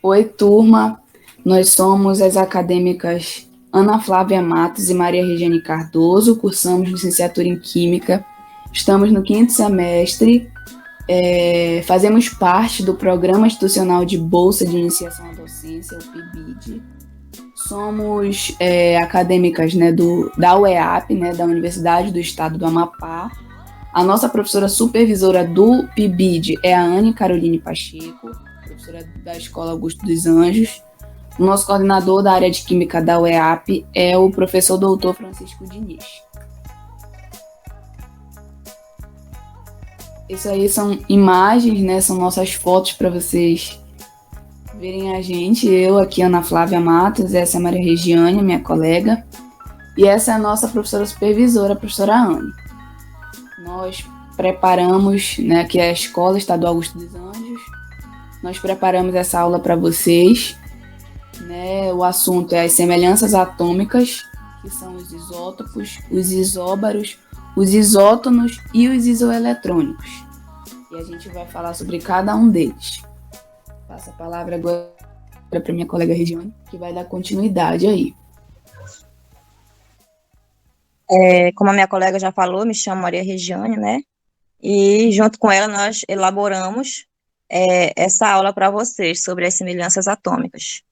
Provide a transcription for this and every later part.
Oi, turma. Nós somos as acadêmicas Ana Flávia Matos e Maria Regiane Cardoso, cursamos licenciatura em Química, estamos no quinto semestre, fazemos parte do Programa Institucional de Bolsa de Iniciação à Docência, o PIBID. Somos acadêmicas, né, da UEAP, né, da Universidade do Estado do Amapá. A nossa professora supervisora do PIBID é a Anne Caroline Pacheco, professora da Escola Augusto dos Anjos. O nosso coordenador da área de Química da UEAP é o professor doutor Francisco Diniz. Isso aí são imagens, né? São nossas fotos para vocês verem a gente. Eu aqui, Ana Flávia Matos, essa é a Maria Regiane, minha colega, e essa é a nossa professora supervisora, a professora Anne. Nós preparamos, né, que é a Escola Estadual Augusto dos Anjos, nós preparamos essa aula para vocês, né? O assunto é as semelhanças atômicas, que são os isótopos, os isóbaros, os isótonos e os isoeletrônicos. E a gente vai falar sobre cada um deles. Passo a palavra agora para minha colega Regiane, que vai dar continuidade aí. Como a minha colega já falou, me chamo Maria Regiane, né? E junto com ela nós elaboramos essa aula para vocês sobre as semelhanças atômicas.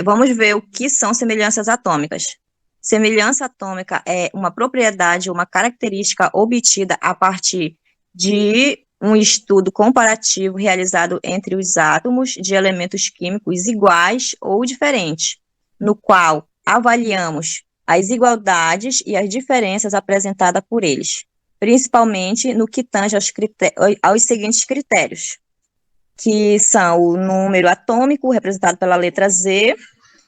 Vamos ver o que são semelhanças atômicas. Semelhança atômica é uma propriedade, uma característica obtida a partir de um estudo comparativo realizado entre os átomos de elementos químicos iguais ou diferentes, no qual avaliamos as igualdades e as diferenças apresentadas por eles, principalmente no que tange aos seguintes critérios, que são o número atômico, representado pela letra Z,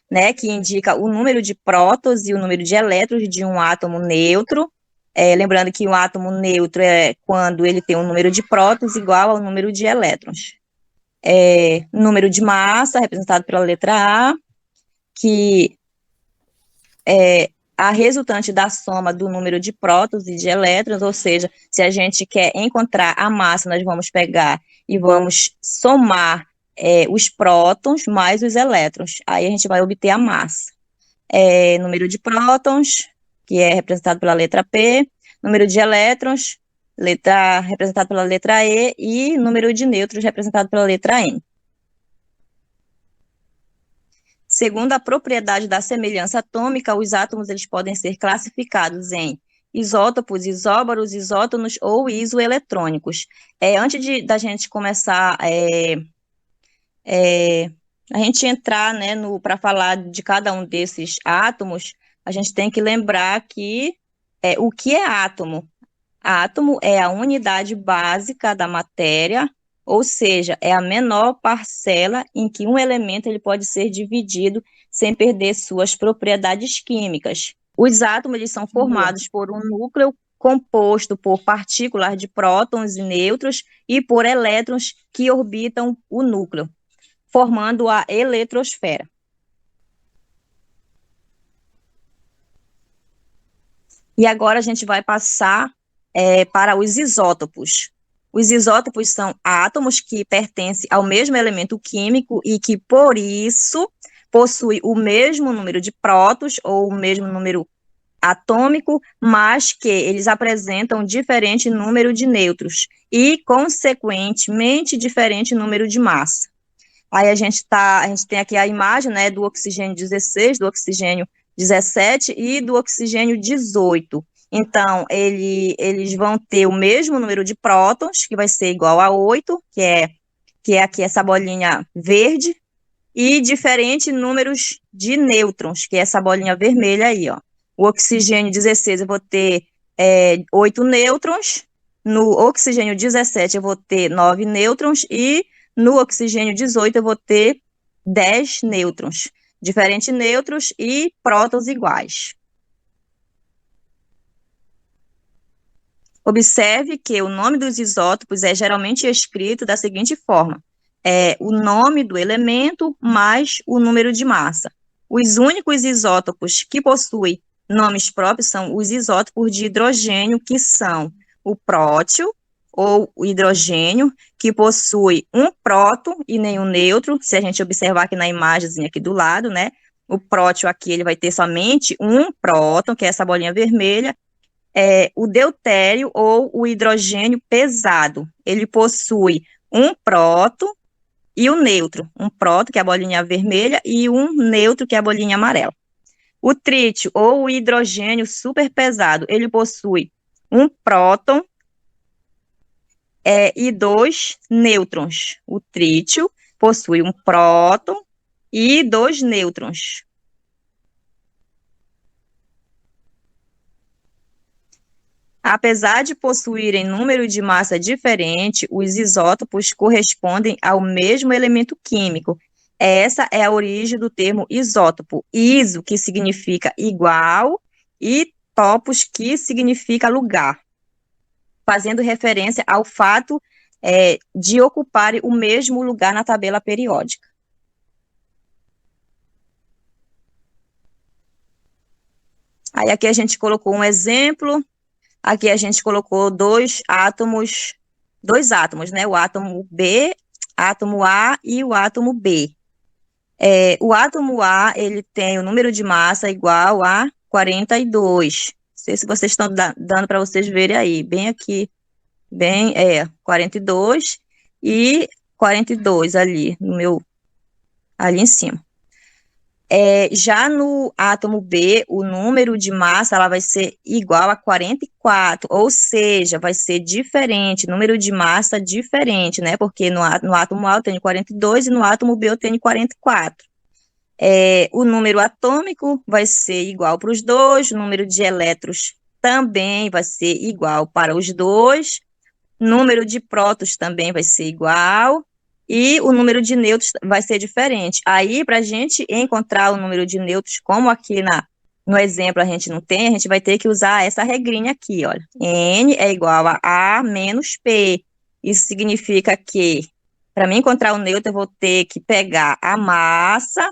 né, que indica o número de prótons e o número de elétrons de um átomo neutro. Lembrando que o átomo neutro é quando ele tem um número de prótons igual ao número de elétrons. Número de massa, representado pela letra A, que é a resultante da soma do número de prótons e de elétrons, ou seja, se a gente quer encontrar a massa, nós vamos pegar e vamos somar os prótons mais os elétrons, aí a gente vai obter a massa. Número de prótons, que é representado pela letra P, número de elétrons, representado pela letra E, e número de nêutrons, representado pela letra N. Segundo a propriedade da semelhança atômica, os átomos eles podem ser classificados em isótopos, isóbaros, isótonos ou isoeletrônicos. Antes da gente começar a gente entrar, né, para falar de cada um desses átomos, a gente tem que lembrar que o que é átomo? Átomo é a unidade básica da matéria, ou seja, é a menor parcela em que um elemento ele pode ser dividido sem perder suas propriedades químicas. Os átomos eles são formados por um núcleo composto por partículas de prótons e nêutrons e por elétrons que orbitam o núcleo, formando a eletrosfera. E agora a gente vai passar para os isótopos. Os isótopos são átomos que pertencem ao mesmo elemento químico e que, por isso, possuem o mesmo número de prótons ou o mesmo número atômico, mas que eles apresentam diferente número de nêutrons e, consequentemente, diferente número de massa. Aí a gente tem aqui a imagem, né, do oxigênio 16, do oxigênio 17 e do oxigênio 18. Então, eles vão ter o mesmo número de prótons, que vai ser igual a 8, que é aqui essa bolinha verde, e diferentes números de nêutrons, que é essa bolinha vermelha aí, ó. O oxigênio 16 eu vou ter 8 nêutrons, no oxigênio 17 eu vou ter 9 nêutrons, e no oxigênio 18 eu vou ter 10 nêutrons, diferentes nêutrons e prótons iguais. Observe que o nome dos isótopos é geralmente escrito da seguinte forma: o nome do elemento mais o número de massa. Os únicos isótopos que possuem nomes próprios são os isótopos de hidrogênio, que são o prótio, ou o hidrogênio, que possui um próton e nenhum nêutron. Se a gente observar aqui na imagem aqui do lado, né? O próton aqui, ele vai ter somente um próton, que é essa bolinha vermelha. O deutério ou o hidrogênio pesado, ele possui um próton e um nêutron. Um próton, que é a bolinha vermelha, e um nêutron, que é a bolinha amarela. O trítio ou o hidrogênio superpesado, ele possui um próton e dois nêutrons. O trítio possui um próton e dois nêutrons. Apesar de possuírem número de massa diferente, os isótopos correspondem ao mesmo elemento químico. Essa é a origem do termo isótopo. Iso, que significa igual, e topos, que significa lugar, fazendo referência ao fato de ocuparem o mesmo lugar na tabela periódica. Aí aqui a gente colocou um exemplo. Aqui a gente colocou dois átomos, né? O átomo B, átomo A e o átomo B. O átomo A, ele tem o número de massa igual a 42. Não sei se vocês estão dando para vocês verem aí, bem aqui, 42 e 42 ali, ali em cima. Já no átomo B, o número de massa ela vai ser igual a 44, ou seja, vai ser diferente, número de massa diferente, né? Porque no átomo A eu tenho 42 e no átomo B eu tenho 44. O número atômico vai ser igual para os dois, o número de elétrons também vai ser igual para os dois, número de prótons também vai ser igual, e o número de nêutrons vai ser diferente. Aí, para a gente encontrar o número de nêutrons, como aqui no exemplo a gente não tem, a gente vai ter que usar essa regrinha aqui, olha. N é igual a A menos P. Isso significa que, para mim encontrar o nêutron, eu vou ter que pegar a massa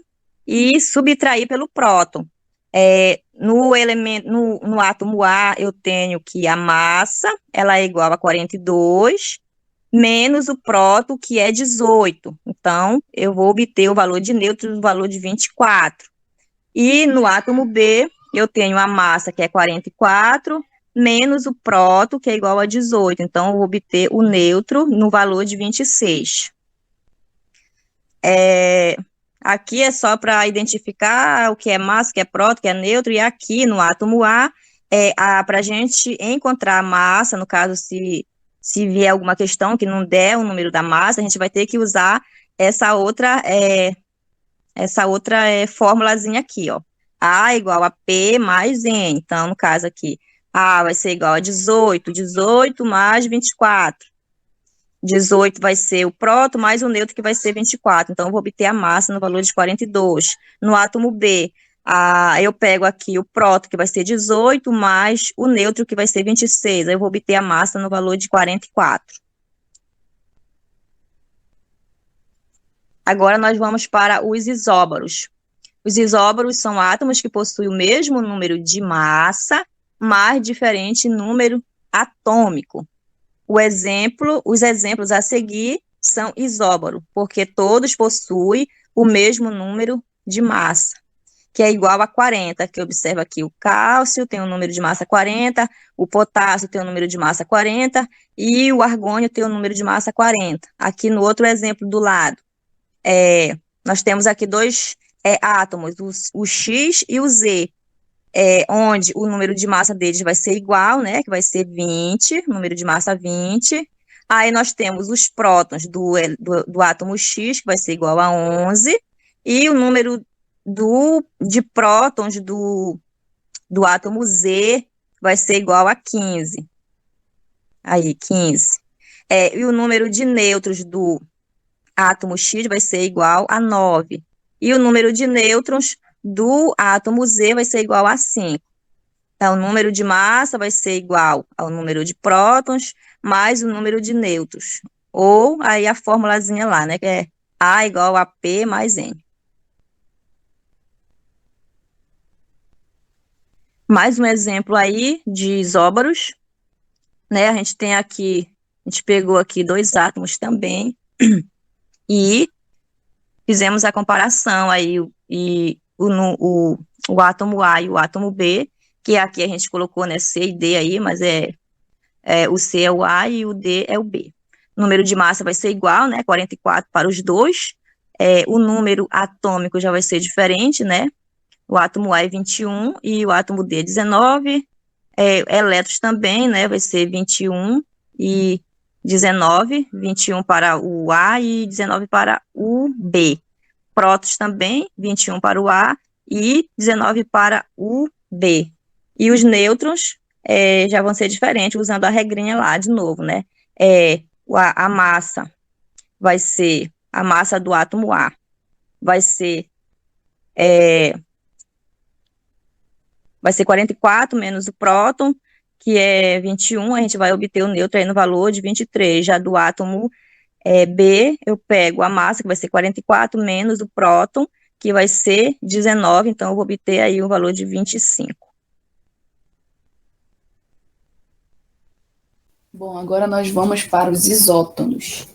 e subtrair pelo próton. No átomo A, eu tenho que a massa, ela é igual a 42, menos o próton, que é 18. Então, eu vou obter o valor de nêutrons, o valor de 24. E no átomo B, eu tenho a massa, que é 44, menos o próton, que é igual a 18. Então, eu vou obter o nêutron no valor de 26. Aqui é só para identificar o que é massa, o que é próton, o que é nêutron, e aqui no átomo A, para a gente encontrar a massa, no caso, se vier alguma questão que não der o número da massa, a gente vai ter que usar essa outra formulazinha aqui, ó. A igual a P mais N. Então, no caso aqui, A vai ser igual a 18, 18 mais 24. 18 vai ser o próton mais o nêutron, que vai ser 24. Então, eu vou obter a massa no valor de 42. No átomo B, eu pego aqui o próton, que vai ser 18, mais o nêutron, que vai ser 26. Aí eu vou obter a massa no valor de 44. Agora, nós vamos para os isóbaros. Os isóbaros são átomos que possuem o mesmo número de massa, mas diferente número atômico. Os exemplos a seguir são isóbaro, porque todos possuem o mesmo número de massa, que é igual a 40, que observa aqui o cálcio tem um número de massa 40, o potássio tem um número de massa 40 e o argônio tem um número de massa 40. Aqui no outro exemplo do lado, nós temos aqui dois átomos, o X e o Z, onde o número de massa deles vai ser igual, né, que vai ser 20, número de massa 20. Aí nós temos os prótons do átomo X, que vai ser igual a 11, e o número de prótons do átomo Z vai ser igual a 15. Aí, 15. E o número de nêutrons do átomo X vai ser igual a 9. E o número de nêutrons do átomo Z vai ser igual a 5. Então, o número de massa vai ser igual ao número de prótons mais o número de nêutrons. Ou aí a formulazinha lá, né, que é A igual a P mais N. Mais um exemplo aí de isóbaros, né, a gente tem aqui A gente pegou aqui 2 átomos também e fizemos a comparação aí, e o átomo A e o átomo B, que aqui a gente colocou, né, C e D aí, mas o C é o A e o D é o B. O número de massa vai ser igual, né, 44 para os dois. O número atômico já vai ser diferente, né? O átomo A é 21 e o átomo D é 19. Elétrons também, né, vai ser 21 e 19, 21 para o A e 19 para o B. Prótons também, 21 para o A e 19 para o B. E os nêutrons já vão ser diferentes, usando a regrinha lá de novo, né? A massa vai ser, a massa do átomo A vai ser 44 menos o próton, que é 21, a gente vai obter o nêutron aí no valor de 23. Já do átomo B, eu pego a massa, que vai ser 44, menos o próton, que vai ser 19, então eu vou obter aí um valor de 25. Bom, agora nós vamos para os isótonos.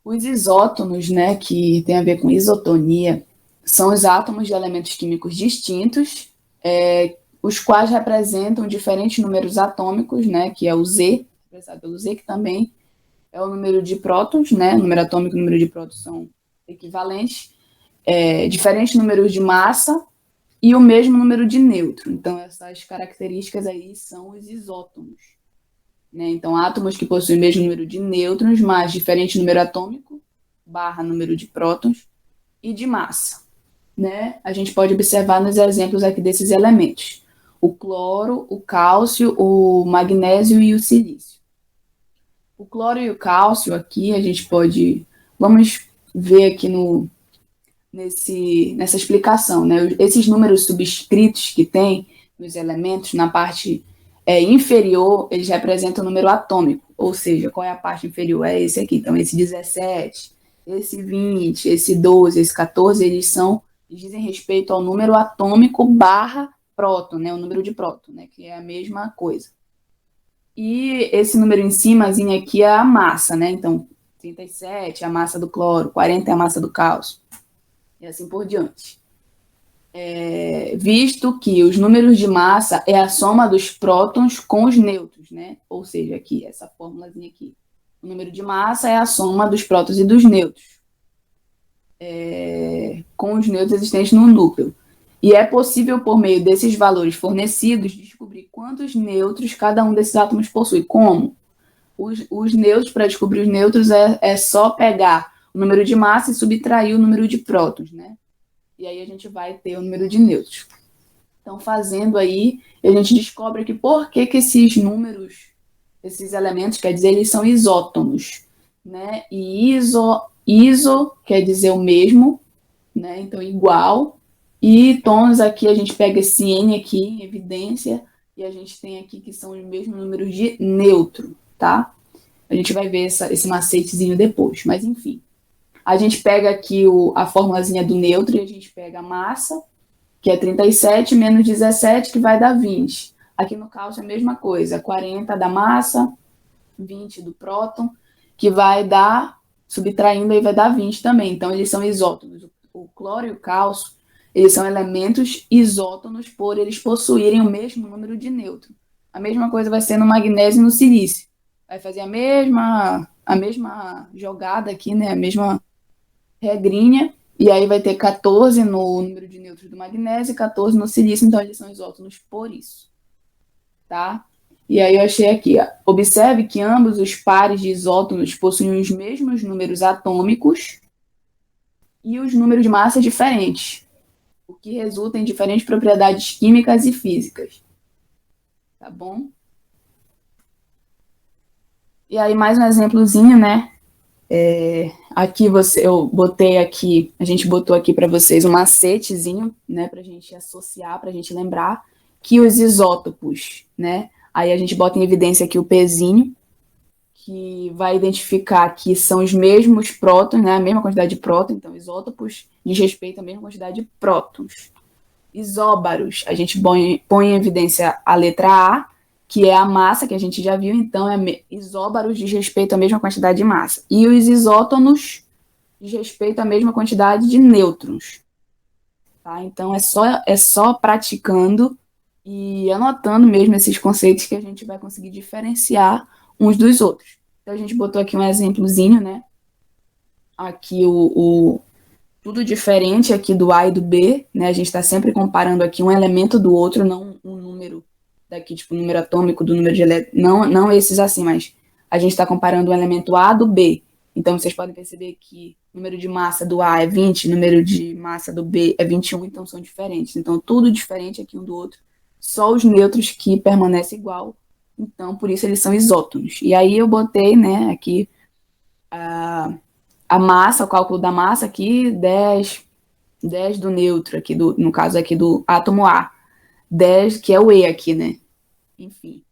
Os isótonos, né, que tem a ver com isotonia, são os átomos de elementos químicos distintos, os quais representam diferentes números atômicos, né, que é o Z, expressado pelo Z, que também é o número de prótons, né, o número atômico e o número de prótons são equivalentes, diferentes números de massa e o mesmo número de nêutron. Então, essas características aí são os isótonos. Né? Então, átomos que possuem o mesmo número de nêutrons, mas diferente número atômico, barra número de prótons, e de massa. Né? A gente pode observar nos exemplos aqui desses elementos. O cloro, o cálcio, o magnésio e o silício. O cloro e o cálcio aqui, a gente pode... Vamos ver aqui nessa explicação. Né? Esses números subscritos que tem nos elementos, na parte inferior, eles representam o número atômico, ou seja, qual é a parte inferior? É esse aqui, então esse 17, esse 20, esse 12, esse 14, eles dizem respeito ao número atômico barra próton, né, o número de próton, né, que é a mesma coisa. E esse número em cimazinho aqui é a massa, né, então 37 é a massa do cloro, 40 é a massa do cálcio, e assim por diante. Visto que os números de massa é a soma dos prótons com os nêutrons, né? Ou seja, aqui, essa fórmulazinha aqui. O número de massa é a soma dos prótons e dos nêutrons, com os nêutrons existentes no núcleo. E é possível, por meio desses valores fornecidos, descobrir quantos nêutrons cada um desses átomos possui. Como? Os nêutrons, para descobrir os nêutrons, é só pegar o número de massa e subtrair o número de prótons, né? E aí a gente vai ter o número de nêutrons. Então, fazendo aí, a gente descobre que por que esses números, esses elementos, quer dizer, eles são isótonos, né? E iso quer dizer o mesmo, né? Então, igual. E tons aqui, a gente pega esse N aqui em evidência, e a gente tem aqui que são os mesmos números de nêutron, tá? A gente vai ver esse macetezinho depois, mas enfim. A gente pega aqui a formulazinha do nêutron e a gente pega a massa, que é 37, menos 17, que vai dar 20. Aqui no cálcio é a mesma coisa, 40 da massa, 20 do próton, que vai dar, subtraindo aí vai dar 20 também. Então, eles são isótonos. O cloro e o cálcio, eles são elementos isótonos por eles possuírem o mesmo número de nêutrons. A mesma coisa vai ser no magnésio e no silício. Vai fazer a mesma jogada aqui, né? A mesma regrinha, e aí vai ter 14 no número de nêutrons do magnésio e 14 no silício, então eles são isótonos por isso, tá? E aí eu achei aqui, ó, observe que ambos os pares de isótonos possuem os mesmos números atômicos e os números de massa diferentes, o que resulta em diferentes propriedades químicas e físicas, tá bom? E aí mais um exemplozinho, né? Aqui eu botei aqui, a gente botou aqui para vocês um macetezinho, né, para a gente associar, para a gente lembrar que os isótopos, né, aí a gente bota em evidência aqui o Pzinho, que vai identificar que são os mesmos prótons, né, a mesma quantidade de prótons, então isótopos diz respeito à mesma quantidade de prótons. Isóbaros, a gente põe em evidência a letra A, que é a massa, que a gente já viu, então isóbaros diz respeito à mesma quantidade de massa. E os isótonos diz respeito à mesma quantidade de nêutrons. Tá? Então, é só praticando e anotando mesmo esses conceitos que a gente vai conseguir diferenciar uns dos outros. Então, a gente botou aqui um exemplozinho, né? Aqui tudo diferente aqui do A e do B, né? A gente está sempre comparando aqui um elemento do outro, não um número daqui, tipo, o número atômico do número de elétrons, não esses assim, mas a gente está comparando o elemento A do B. Então, vocês podem perceber que o número de massa do A é 20, o número de massa do B é 21, então são diferentes. Então, tudo diferente aqui um do outro, só os nêutrons que permanecem igual, então, por isso eles são isótonos. E aí eu botei, né, aqui a massa, o cálculo da massa aqui, 10 do nêutron, aqui no caso aqui do átomo A. 10, que é o E aqui, né? Enfim.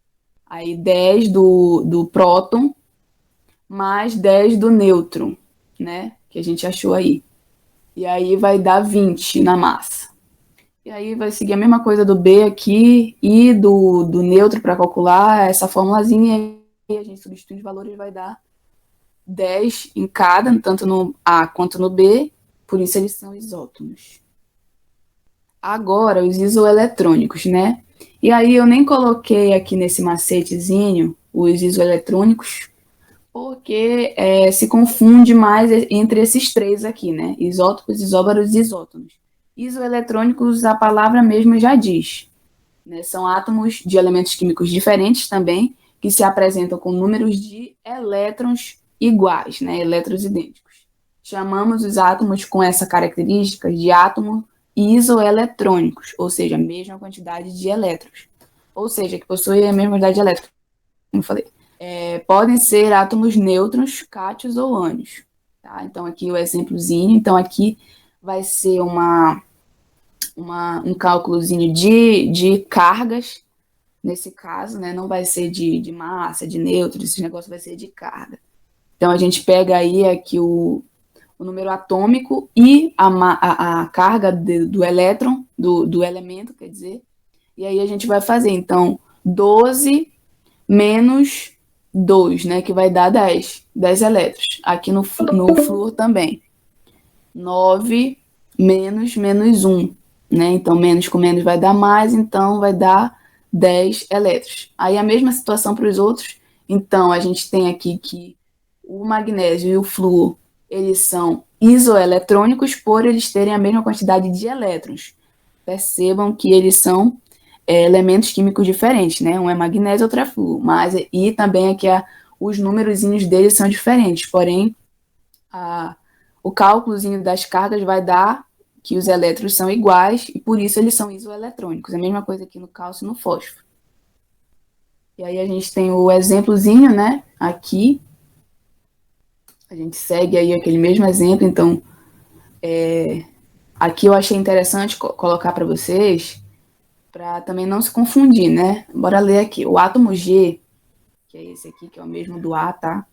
Aí 10 do próton, mais 10 do nêutron, né? Que a gente achou aí. E aí vai dar 20 na massa. E aí vai seguir a mesma coisa do B aqui e do nêutron para calcular essa formulazinha. E a gente substitui os valores, vai dar 10 em cada, tanto no A quanto no B, por isso eles são isótonos. Agora, os isoeletrônicos, né? E aí eu nem coloquei aqui nesse macetezinho os isoeletrônicos, porque se confunde mais entre esses três aqui, né? Isótopos, isóbaros e isótonos. Isoeletrônicos, a palavra mesmo já diz, né? São átomos de elementos químicos diferentes também, que se apresentam com números de elétrons iguais, né? Elétrons idênticos. Chamamos os átomos com essa característica de átomo isoeletrônicos, ou seja, a mesma quantidade de elétrons, ou seja, que possuem a mesma quantidade de elétrons, como eu falei. Podem ser átomos nêutrons, cátions ou ânions. Tá? Então, aqui o exemplozinho. Então, aqui vai ser um cálculozinho de cargas, nesse caso, né? Não vai ser de massa, de nêutrons, esse negócio vai ser de carga. Então, a gente pega aí aqui o número atômico e a carga do elétron, do elemento, quer dizer, e aí a gente vai fazer, então, 12 menos 2, né, que vai dar 10 elétrons. Aqui no flúor também. 9 menos 1, né, então menos com menos vai dar mais, então vai dar 10 elétrons. Aí a mesma situação para os outros, então a gente tem aqui que o magnésio e o flúor, eles são isoeletrônicos por eles terem a mesma quantidade de elétrons. Percebam que eles são elementos químicos diferentes, né? Um é magnésio, outro é flúor. E também aqui os númerozinhos deles são diferentes, porém o cálculozinho das cargas vai dar que os elétrons são iguais e por isso eles são isoeletrônicos. A mesma coisa aqui no cálcio e no fósforo. E aí a gente tem o exemplozinho, né? Aqui. A gente segue aí aquele mesmo exemplo, então aqui eu achei interessante colocar para vocês, para também não se confundir, né? Bora ler aqui. O átomo G, que é esse aqui, que é o mesmo do A, tá?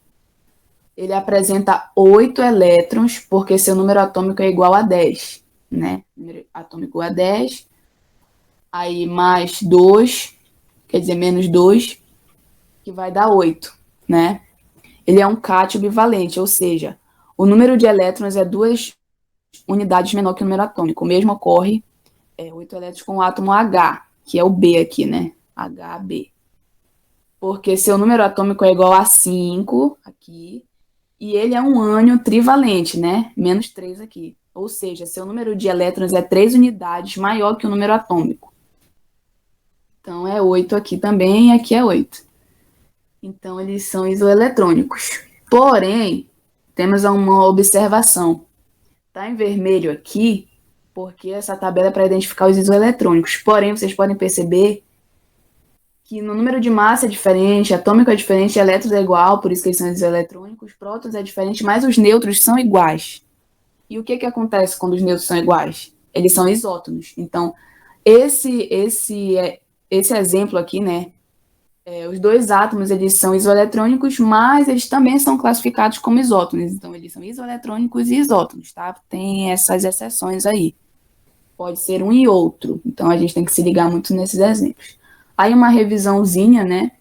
Ele apresenta 8 elétrons, porque seu número atômico é igual a 10, né? Número atômico é 10, aí mais 2, quer dizer, menos 2, que vai dar 8, né? Ele é um cátion bivalente, ou seja, o número de elétrons é 2 unidades menor que o número atômico. O mesmo ocorre 8 elétrons com o átomo H, que é o B aqui, né? HB. Porque seu número atômico é igual a 5 aqui, e ele é um ânion trivalente, né? Menos 3 aqui. Ou seja, seu número de elétrons é 3 unidades maior que o número atômico. Então, é 8 aqui também, e aqui é 8. Então, eles são isoeletrônicos. Porém, temos uma observação. Está em vermelho aqui, porque essa tabela é para identificar os isoeletrônicos. Porém, vocês podem perceber que no número de massa é diferente, atômico é diferente, elétrons é igual, por isso que eles são isoeletrônicos, prótons é diferente, mas os nêutrons são iguais. E o que acontece quando os nêutrons são iguais? Eles são isótonos. Então, esse exemplo aqui, né? Os dois átomos, eles são isoeletrônicos, mas eles também são classificados como isótonos. Então, eles são isoeletrônicos e isótonos, tá? Tem essas exceções aí. Pode ser um e outro. Então, a gente tem que se ligar muito nesses exemplos. Aí uma revisãozinha, né?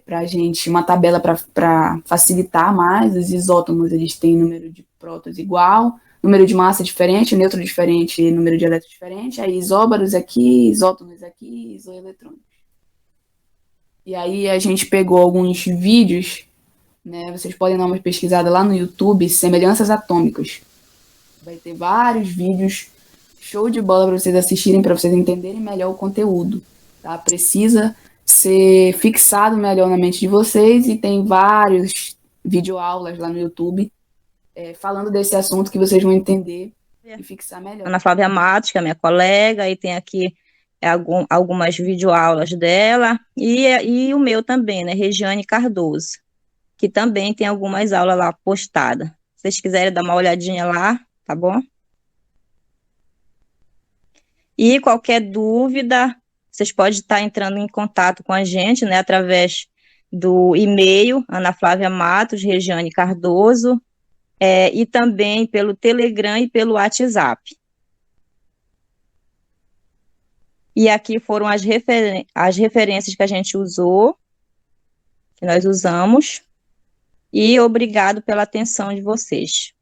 Pra gente, uma tabela para facilitar mais. Os isótomos, eles têm número de prótons igual, número de massa diferente, nêutron diferente e número de elétrons diferente. Aí isóbaros aqui, isótomos aqui, isoeletrônicos. E aí a gente pegou alguns vídeos, né? Vocês podem dar uma pesquisada lá no YouTube, semelhanças atômicas. Vai ter vários vídeos, show de bola para vocês assistirem, para vocês entenderem melhor o conteúdo, tá? Precisa ser fixado melhor na mente de vocês e tem vários videoaulas lá no YouTube falando desse assunto que vocês vão entender e fixar melhor. Ana Flávia Matos, que é minha colega, e tem aqui algumas videoaulas dela, e o meu também, né, Regiane Cardoso, que também tem algumas aulas lá postadas. Se vocês quiserem dar uma olhadinha lá, tá bom? E qualquer dúvida, vocês podem estar entrando em contato com a gente, né, através do e-mail, Ana Flávia Matos, Regiane Cardoso, e também pelo Telegram e pelo WhatsApp. E aqui foram as referências que a gente usou, que nós usamos, e obrigado pela atenção de vocês.